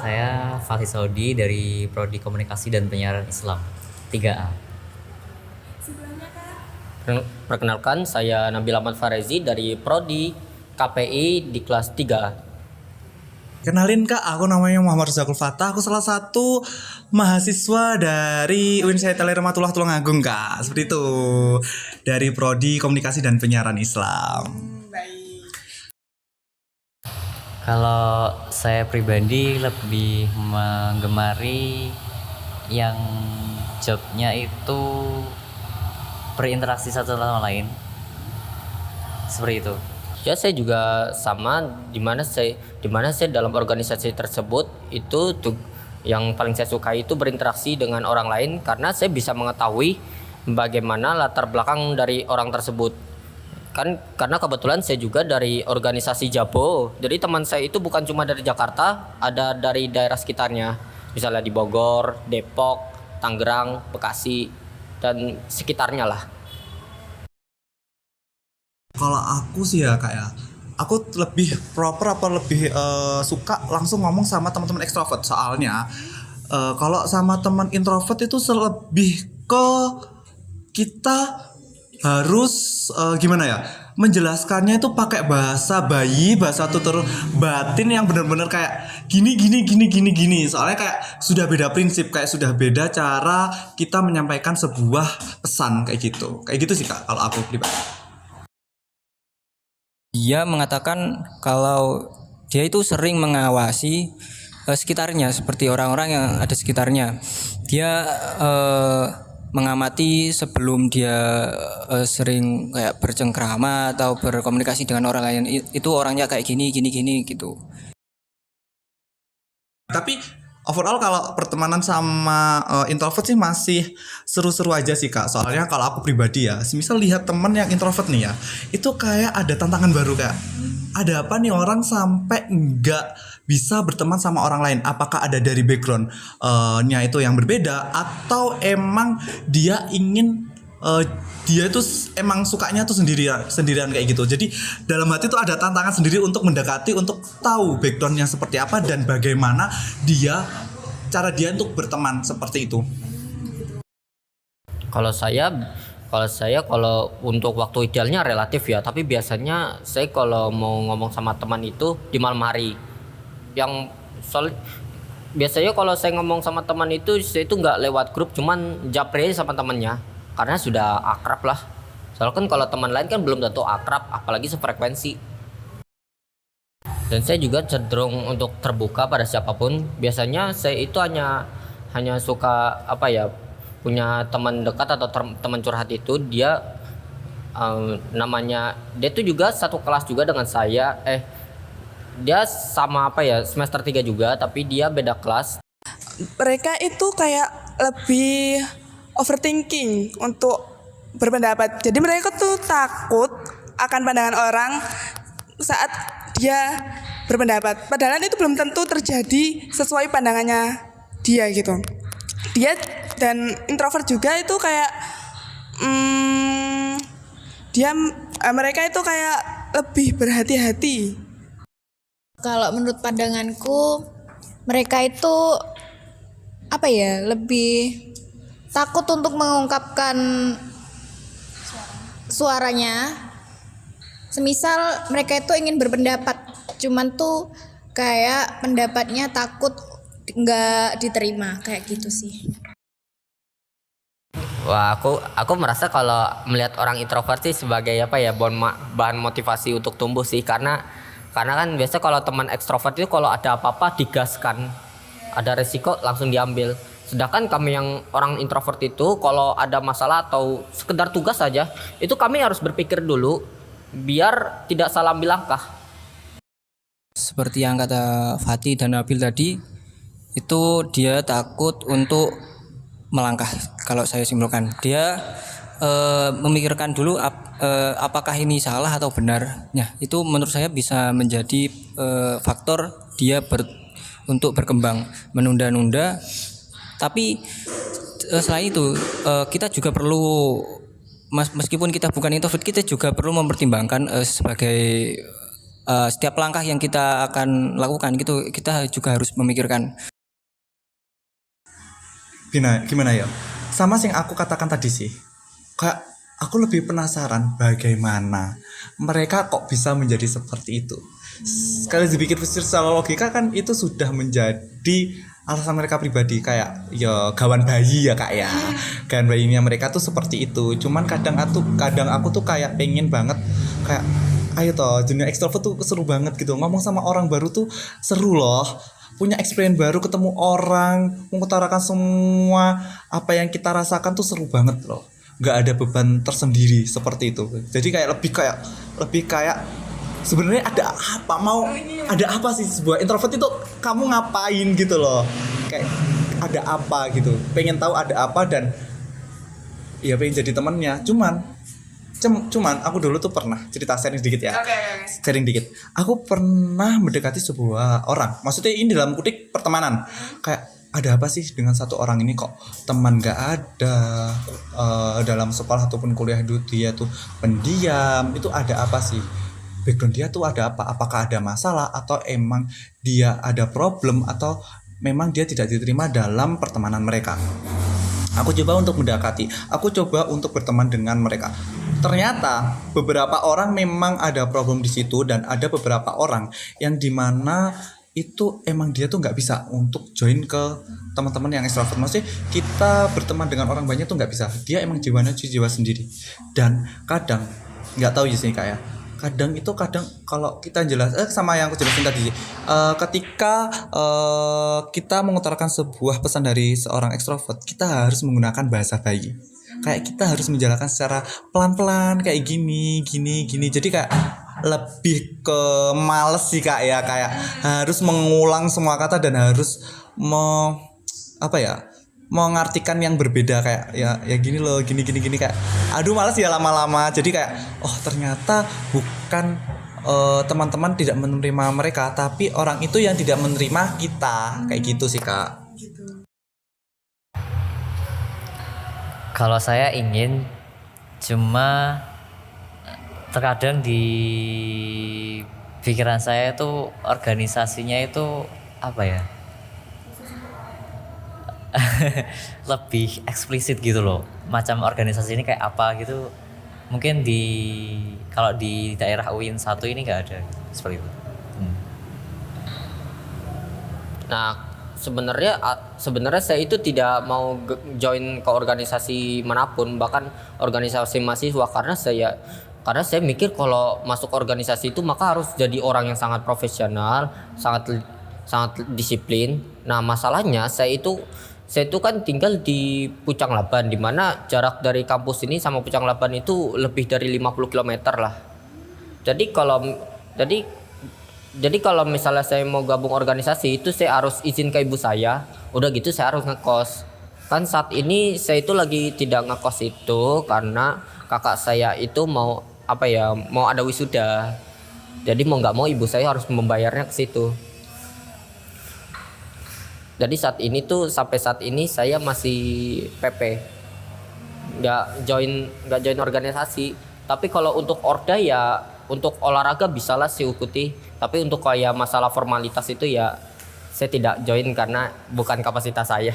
saya Fatih Saudi dari Prodi Komunikasi dan Penyiaran Islam 3A. Perkenalkan, saya Nabil Ahmad Farezi dari Prodi KPI di kelas 3A. Kenalin Kak, aku namanya Muhammad Rizakul Fatah. Aku salah satu mahasiswa dari UIN Syed Rahmatullah Tulungagung Kak. Seperti itu. Dari Prodi Komunikasi dan Penyiaran Islam. Kalau saya pribadi lebih menggemari yang jobnya itu berinteraksi satu sama lain, seperti itu. Ya, saya juga sama, dimana saya dalam organisasi tersebut itu yang paling saya suka itu berinteraksi dengan orang lain, karena saya bisa mengetahui bagaimana latar belakang dari orang tersebut. Karena kebetulan saya juga dari organisasi Jabo, jadi teman saya itu bukan cuma dari Jakarta, ada dari daerah sekitarnya, misalnya di Bogor, Depok, Tangerang, Bekasi, dan sekitarnya lah. Kalau aku sih ya Kak ya, aku lebih proper apa lebih suka langsung ngomong sama teman-teman ekstrovert. Soalnya kalau sama teman introvert itu lebih ke kita harus gimana ya, menjelaskannya itu pakai bahasa bayi, bahasa tutur batin yang benar-benar kayak gini. Soalnya kayak sudah beda prinsip, kayak sudah beda cara kita menyampaikan sebuah pesan kayak gitu sih Kak kalau aku pribadi. Dia mengatakan kalau dia itu sering mengawasi sekitarnya, seperti orang-orang yang ada sekitarnya. Dia mengamati sebelum dia sering kayak bercengkrama atau berkomunikasi dengan orang lain, itu orangnya kayak gini gitu. Tapi overall kalau pertemanan sama introvert sih masih seru-seru aja sih Kak. Soalnya kalau aku pribadi ya, semisal lihat temen yang introvert nih ya, itu kayak ada tantangan baru Kak. Ada apa nih orang sampai nggak bisa berteman sama orang lain? Apakah ada dari background-nya itu yang berbeda, atau emang dia ingin dia tuh emang sukanya tuh sendirian kayak gitu. Jadi dalam hati tuh ada tantangan sendiri untuk mendekati, untuk tahu backgroundnya seperti apa dan bagaimana cara dia untuk berteman seperti itu. Kalau untuk waktu idealnya relatif ya, tapi biasanya saya kalau mau ngomong sama teman itu di malam hari. Biasanya kalau saya ngomong sama teman itu, saya itu nggak lewat grup, cuman japri aja sama temannya, karena sudah akrab lah. Soalnya kan kalau teman lain kan belum tentu akrab, apalagi sefrekuensi. Dan saya juga cenderung untuk terbuka pada siapapun. Biasanya saya itu hanya suka punya teman dekat atau teman curhat itu dia dia itu juga satu kelas juga dengan saya. Dia sama semester 3 juga, tapi dia beda kelas. Mereka itu kayak lebih overthinking untuk berpendapat. Jadi mereka tuh takut akan pandangan orang saat dia berpendapat. Padahal itu belum tentu terjadi sesuai pandangannya dia gitu. Dia dan introvert juga itu kayak mereka itu kayak lebih berhati-hati. Kalau menurut pandanganku, mereka itu lebih takut untuk mengungkapkan suaranya. Semisal mereka itu ingin berpendapat, cuman tuh kayak pendapatnya takut nggak diterima, kayak gitu sih. Wah, aku merasa kalau melihat orang introvert sih sebagai bahan motivasi untuk tumbuh sih, karena kan biasa kalau teman ekstrovert itu kalau ada apa-apa digaskan, ada resiko langsung diambil. Sedangkan kami yang orang introvert itu kalau ada masalah atau sekedar tugas saja, itu kami harus berpikir dulu biar tidak salah ambil langkah. Seperti yang kata Fatih dan Nabil tadi, itu dia takut untuk melangkah. Kalau saya simpulkan, dia memikirkan dulu apakah ini salah atau benar. Nah, itu menurut saya bisa menjadi faktor dia untuk berkembang, menunda-nunda. Tapi selain itu kita juga perlu, meskipun kita bukan introvert, kita juga perlu mempertimbangkan sebagai setiap langkah yang kita akan lakukan gitu kita juga harus memikirkan. Gimana ya? Sama sing aku katakan tadi sih. Kayak aku lebih penasaran bagaimana mereka kok bisa menjadi seperti itu. Sekali dipikir secara logika kan itu sudah menjadi alasan mereka pribadi, kayak ya gawan bayi ya kak ya. Gawan bayinya mereka tuh seperti itu. Cuman kadang aku tuh kayak pengen banget kayak ayo toh, dunia ekstrovert tuh seru banget gitu. Ngomong sama orang baru tuh seru loh. Punya experience baru, ketemu orang, mengutarakan semua apa yang kita rasakan tuh seru banget loh. Nggak ada beban tersendiri seperti itu. Jadi kayak lebih kayak sebenarnya ada apa sih sebuah introvert itu, kamu ngapain gitu loh, kayak ada apa gitu, pengen tahu ada apa, dan ya pengen jadi temannya. Cuman aku dulu tuh pernah cerita, sharing sedikit ya. Sharing dikit. Aku pernah mendekati sebuah orang, maksudnya ini dalam kutip pertemanan, kayak ada apa sih dengan satu orang ini, kok teman gak ada, dalam sekolah ataupun kuliah itu dia tuh pendiam, itu ada apa sih, background dia tuh ada apa, apakah ada masalah atau emang dia ada problem atau memang dia tidak diterima dalam pertemanan mereka. Aku coba untuk mendekati, aku coba untuk berteman dengan mereka. Ternyata beberapa orang memang ada problem di situ, dan ada beberapa orang yang dimana itu emang dia tuh nggak bisa untuk join ke teman-teman yang ekstrovert. Maksudnya kita berteman dengan orang banyak tuh nggak bisa. Dia emang jiwanya jiwa sendiri. Dan kadang nggak tahu ya sih kak ya. Kadang kalau kita jelas sama yang aku jelasin tadi, ketika kita mengutarakan sebuah pesan dari seorang ekstrovert, kita harus menggunakan bahasa bayi. Kayak kita harus menjalankan secara pelan-pelan kayak gini. Jadi kayak lebih ke males sih kak ya, kayak harus mengulang semua kata dan harus mengartikan yang berbeda, kayak ya gini loh, gini kayak aduh malas ya lama-lama. Jadi kayak oh ternyata bukan teman-teman tidak menerima mereka, tapi orang itu yang tidak menerima kita, kayak gitu sih kak. Kalau saya ingin, cuma terkadang di pikiran saya itu organisasinya itu apa ya, lebih eksplisit gitu loh, macam organisasi ini kayak apa gitu. Mungkin kalau di daerah UIN 1 ini nggak ada seperti itu. Nah, sebenarnya saya itu tidak mau join ke organisasi manapun, bahkan organisasi mahasiswa, karena saya mikir kalau masuk organisasi itu maka harus jadi orang yang sangat profesional, sangat disiplin. Nah, masalahnya saya itu kan tinggal di Pucang Laban, di mana jarak dari kampus ini sama Pucang Laban itu lebih dari 50 km lah. Jadi kalau misalnya saya mau gabung organisasi itu saya harus izin ke ibu saya. Udah gitu saya harus ngekos. Kan saat ini saya itu lagi tidak ngekos itu karena kakak saya itu mau ada wisuda. Jadi mau nggak mau ibu saya harus membayarnya ke situ. Jadi sampai saat ini saya masih PP. Nggak join organisasi. Tapi kalau untuk Orda ya untuk olahraga bisalah saya ikuti. Tapi untuk kayak masalah formalitas itu ya saya tidak join karena bukan kapasitas saya.